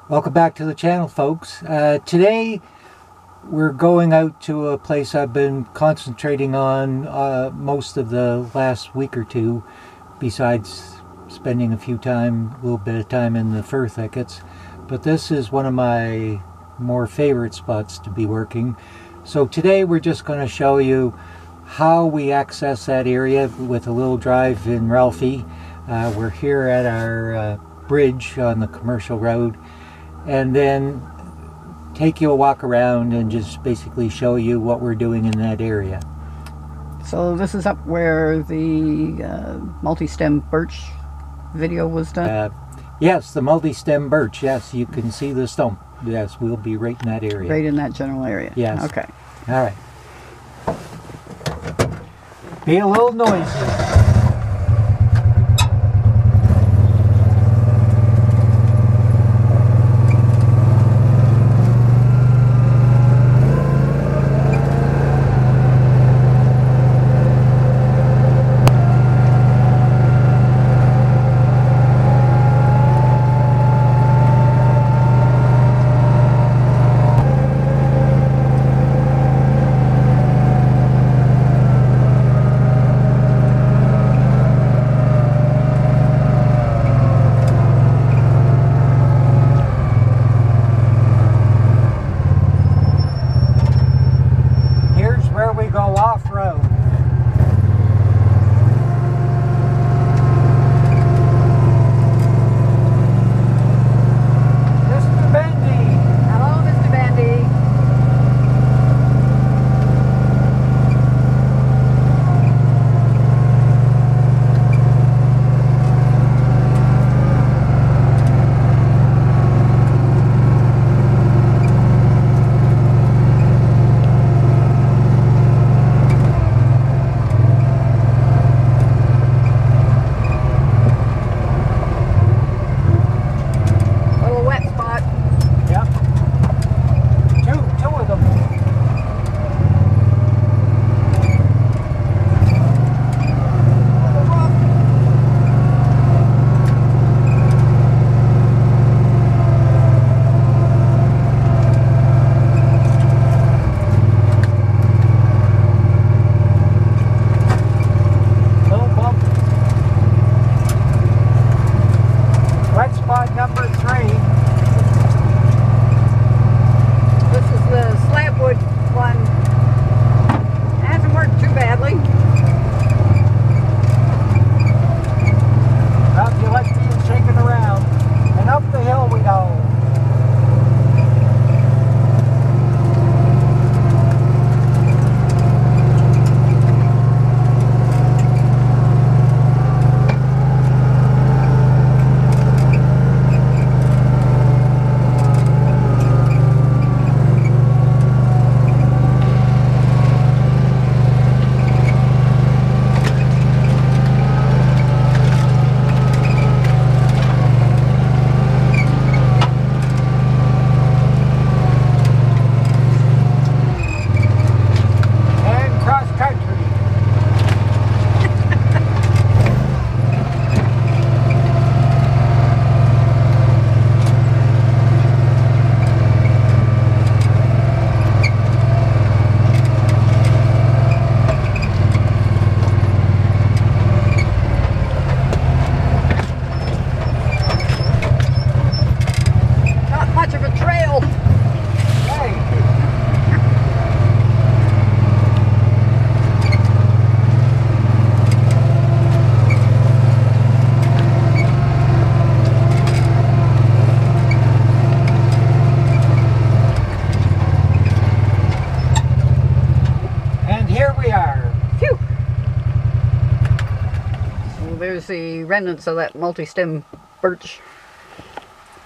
Welcome back to the channel, folks. Today we're going out to a place I've been concentrating on most of the last week or two, besides spending a little bit of time in the fir thickets. But this is one of my more favorite spots to be working. So today we're just going to show you how we access that area with a little drive in Ralphie. We're here at our bridge on the commercial road, and then take you a walk around and just basically show you what we're doing in that area. So this is up where the multi-stem birch video was done? Yes, the multi-stem birch. Yes, you can see the stump. Yes, we'll be right in that area. Right in that general area? Yes. Okay. All right. Be a little noisy. Off-road. Mr. Bendy. Hello, Mr. Bendy. Spot number 3. This is the slabwood one. It hasn't worked too badly. Well, you like being shaken around. And up the hill we go. There's the remnants of that multi-stem birch.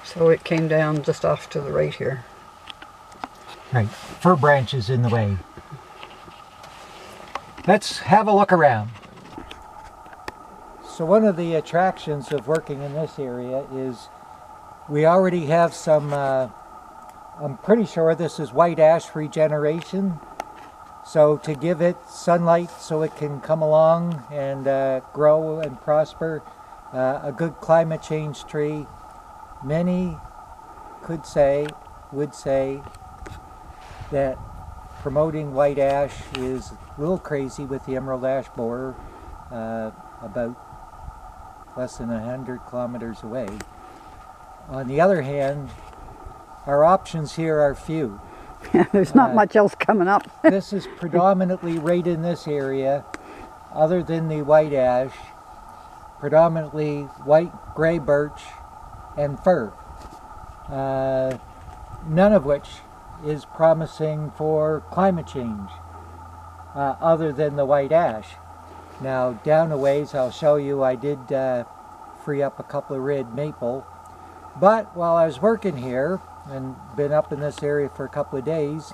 So it came down just off to the right here. Right, fir branches in the way. Let's have a look around. So one of the attractions of working in this area is we already have some, I'm pretty sure this is white ash regeneration. So to give it sunlight so it can come along and grow and prosper, a good climate change tree, many would say that promoting white ash is a little crazy with the emerald ash borer, about less than 100 kilometers away. On the other hand, our options here are few. There's not much else coming up. This is predominantly right in this area, other than the white ash, predominantly white, gray birch, and fir. None of which is promising for climate change, other than the white ash. Now down a ways I'll show you I did free up a couple of red maple, but while I was working here and been up in this area for a couple of days,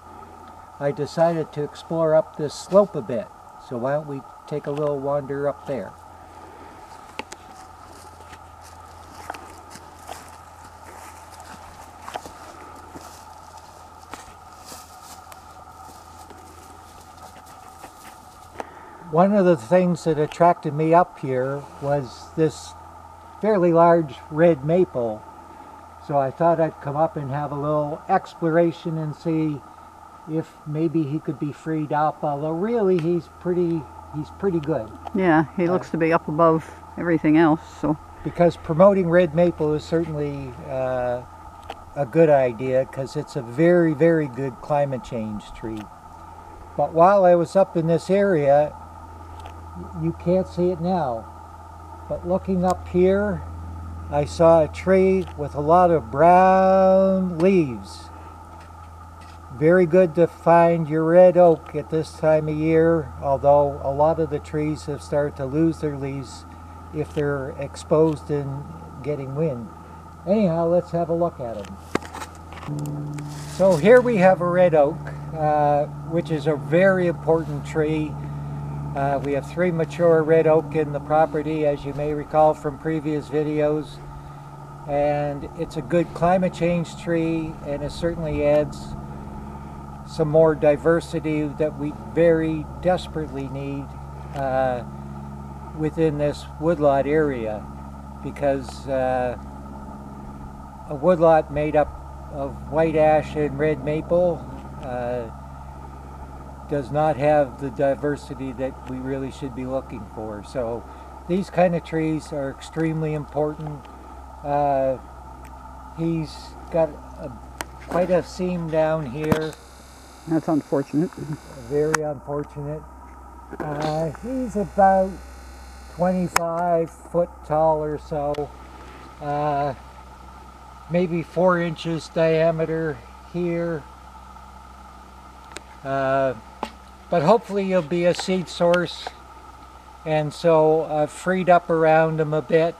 I decided to explore up this slope a bit. So why don't we take a little wander up there. One of the things that attracted me up here was this fairly large red maple. So I thought I'd come up and have a little exploration and see if maybe he could be freed up, although really he's pretty good. Yeah, he looks to be up above everything else. So because promoting red maple is certainly a good idea, because it's a very, very good climate change tree. But while I was up in this area, you can't see it now, but looking up here, I saw a tree with a lot of brown leaves. Very good to find your red oak at this time of year, although a lot of the trees have started to lose their leaves if they're exposed and getting wind. Anyhow, let's have a look at them. So here we have a red oak, which is a very important tree. We have 3 mature red oak in the property, as you may recall from previous videos, and it's a good climate change tree, and it certainly adds some more diversity that we very desperately need within this woodlot area, because a woodlot made up of white ash and red maple does not have the diversity that we really should be looking for. So these kind of trees are extremely important. He's got quite a seam down here. that's unfortunate. Very unfortunate. He's about 25 foot tall or so. Maybe 4 inches diameter here. But hopefully he'll be a seed source, and so I've freed up around him a bit.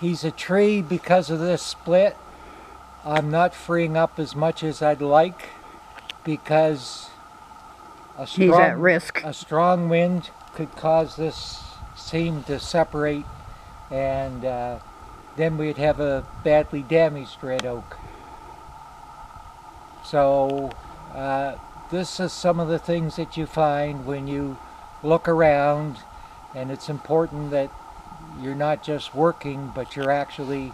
He's a tree because of this split. I'm not freeing up as much as I'd like, because He's at risk. A strong wind could cause this seam to separate, and then we'd have a badly damaged red oak. So this is some of the things that you find when you look around, and it's important that you're not just working, but you're actually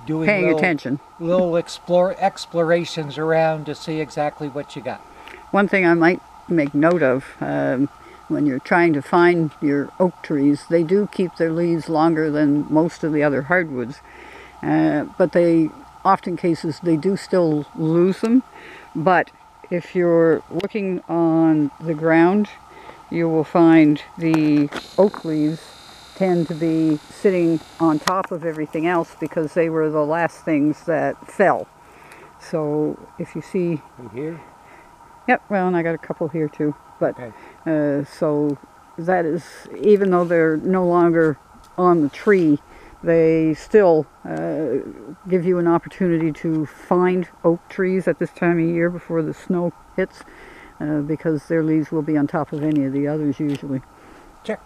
doing paying attention. Little explorations around to see exactly what you got. One thing I might make note of, when you're trying to find your oak trees, they do keep their leaves longer than most of the other hardwoods, but they often cases they do still lose them. But if you're looking on the ground, you will find the oak leaves tend to be sitting on top of everything else because they were the last things that fell. So if you see right here, yep, well, and I got a couple here too, but okay. So that is, even though they're no longer on the tree, they still give you an opportunity to find oak trees at this time of year before the snow hits, because their leaves will be on top of any of the others usually. Check.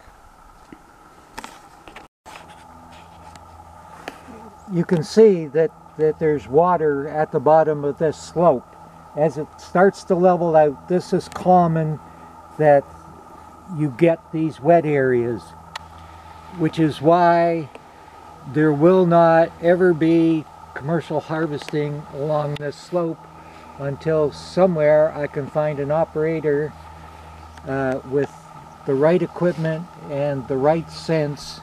You can see that there's water at the bottom of this slope. As it starts to level out, this is common that you get these wet areas, which is why there will not ever be commercial harvesting along this slope until somewhere I can find an operator with the right equipment and the right sense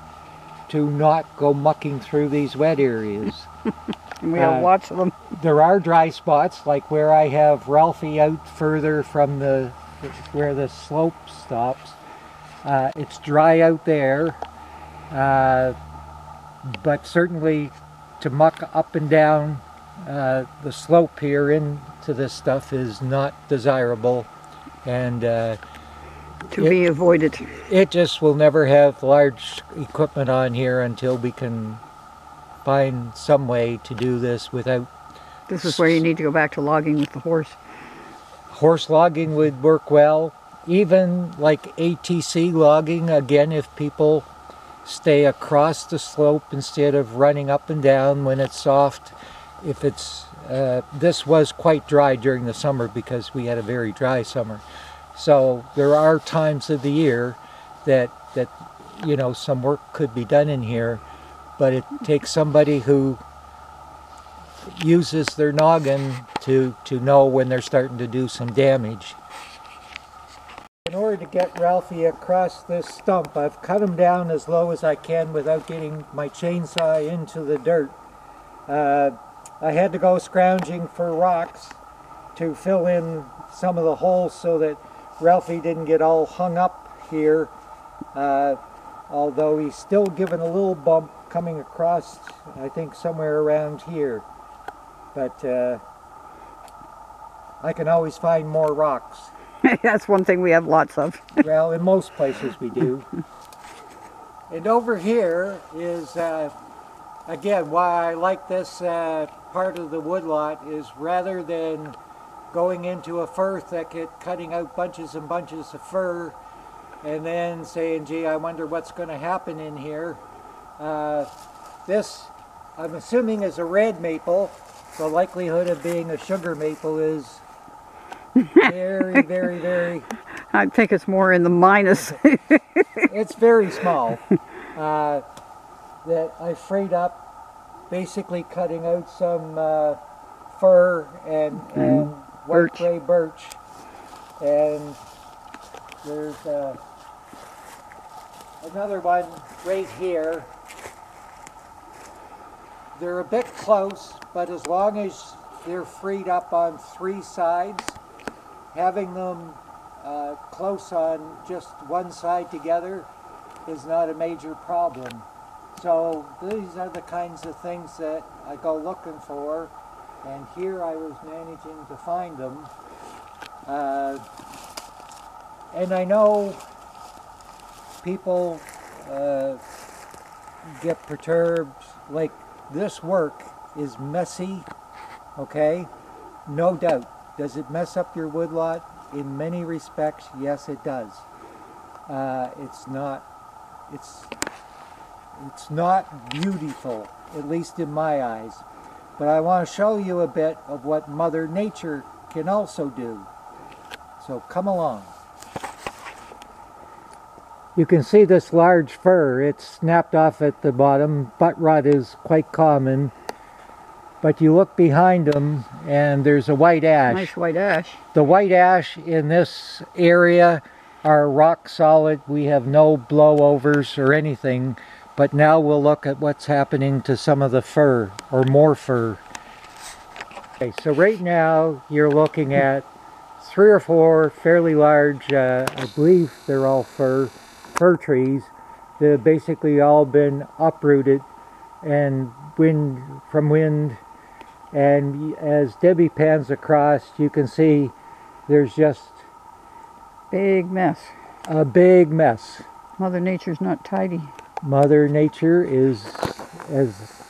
to not go mucking through these wet areas. And we have lots of them. There are dry spots, like where I have Ralphie out further from where the slope stops. It's dry out there, but certainly to muck up and down the slope here into this stuff is not desirable, and To be avoided. it just will never have large equipment on here until we can find some way to do this without... This is where you need to go back to logging with the horse. Horse logging would work well. Even like ATC logging, again, if people stay across the slope instead of running up and down when it's soft. If it's this was quite dry during the summer because we had a very dry summer. So there are times of the year that you know, some work could be done in here, but it takes somebody who uses their noggin to know when they're starting to do some damage. In order to get Ralphie across this stump, I've cut him down as low as I can without getting my chainsaw into the dirt. I had to go scrounging for rocks to fill in some of the holes so that Ralphie didn't get all hung up here, although he's still given a little bump coming across, I think somewhere around here. But I can always find more rocks. That's one thing we have lots of. Well, in most places we do. And over here is, again, why I like this part of the woodlot is rather than going into a fir thicket, cutting out bunches and bunches of fir, and then saying, gee, I wonder what's going to happen in here. This, I'm assuming, is a red maple. The likelihood of being a sugar maple is very, very, very... I think it's more in the minus. It's very small. That I freed up, basically cutting out some fir and white gray birch. And there's another one right here. They're a bit close, but as long as they're freed up on three sides, having them close on just one side together is not a major problem. So these are the kinds of things that I go looking for, and here I was managing to find them. And I know people get perturbed, like this work is messy, okay? No doubt. Does it mess up your woodlot? In many respects, yes it does. It's not beautiful, at least in my eyes. But I want to show you a bit of what Mother Nature can also do. So come along. You can see this large fir. It's snapped off at the bottom. Butt rot is quite common. But you look behind them and there's a white ash. Nice white ash. The white ash in this area are rock solid. We have no blowovers or anything. But now we'll look at what's happening to some of the fir, or more fir. Okay, so right now you're looking at 3 or 4 fairly large, I believe they're all fir trees. They've basically all been uprooted and from wind. And as Debbie pans across, you can see there's just Big mess. a big mess. Mother Nature's not tidy. Mother Nature is as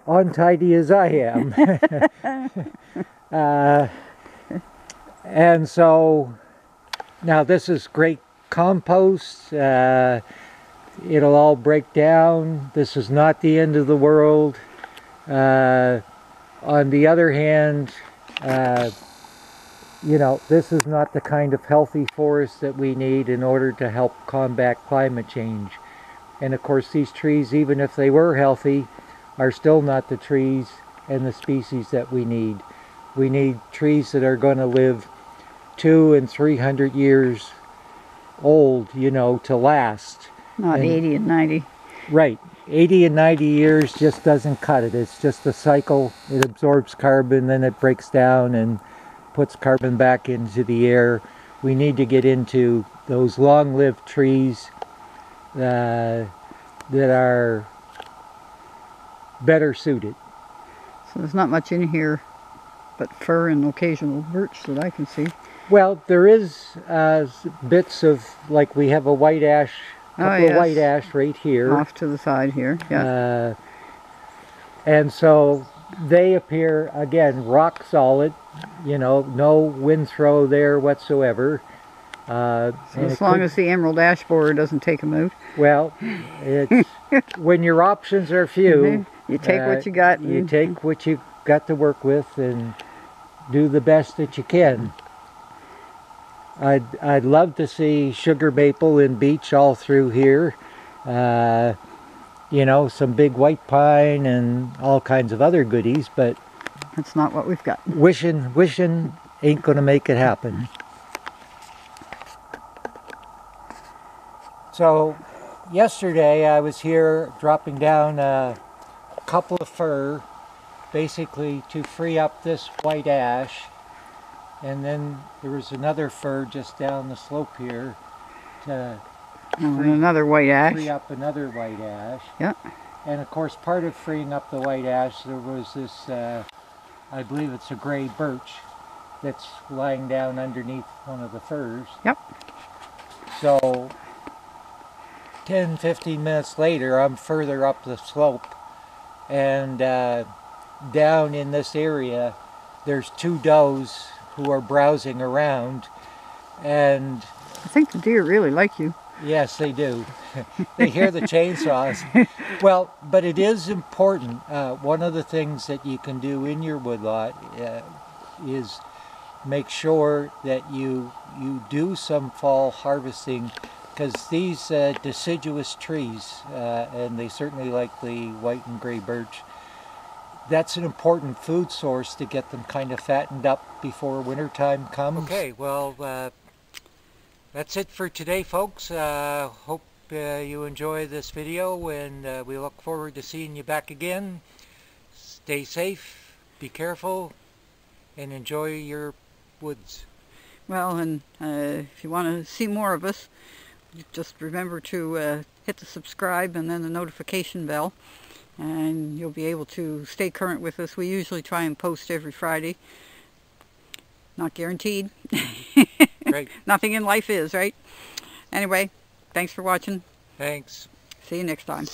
untidy as I am. And so now this is great compost. It'll all break down. This is not the end of the world. On the other hand, you know, this is not the kind of healthy forest that we need in order to help combat climate change. And of course these trees, even if they were healthy, are still not the trees and the species that we need. We need trees that are going to live 200 and 300 years old, you know, to last. Not 80 and 90. Right. 80 and 90 years just doesn't cut it. It's just a cycle. It absorbs carbon, then it breaks down and puts carbon back into the air. We need to get into those long-lived trees that are better suited. So there's not much in here but fir and occasional birch that I can see. Well, there is bits of, like we have a white ash, couple of white ash right here. Off to the side here, yeah. And so they appear, again, rock solid, you know, no wind throw there whatsoever. So as long as the emerald ash borer doesn't take them out. Well, it's, when your options are few, you take what you got. You take what you got to work with and do the best that you can. I'd love to see sugar maple and beech all through here. You know, some big white pine and all kinds of other goodies, but that's not what we've got. Wishing ain't gonna make it happen. So yesterday I was here dropping down a couple of fir, basically to free up this white ash, and then there was another fir just down the slope here to another white ash. Free up another white ash. Yeah. And of course, part of freeing up the white ash, there was this, I believe it's a gray birch that's lying down underneath one of the firs. Yep. So 10, 15 minutes later, I'm further up the slope, and down in this area, there's two does who are browsing around, and I think the deer really like you. Yes, they do. They hear the chainsaws. Well, but it is important. One of the things that you can do in your woodlot is make sure that you do some fall harvesting, because these deciduous trees, and they certainly like the white and gray birch, that's an important food source to get them kind of fattened up before wintertime comes. Okay, well, that's it for today, folks. Hope you enjoy this video, and we look forward to seeing you back again. Stay safe, be careful, and enjoy your woods. Well, and if you want to see more of us, just remember to hit the subscribe and then the notification bell, and you'll be able to stay current with us. We usually try and post every Friday. Not guaranteed. Right. Nothing in life is, right? Anyway, thanks for watching. Thanks. See you next time.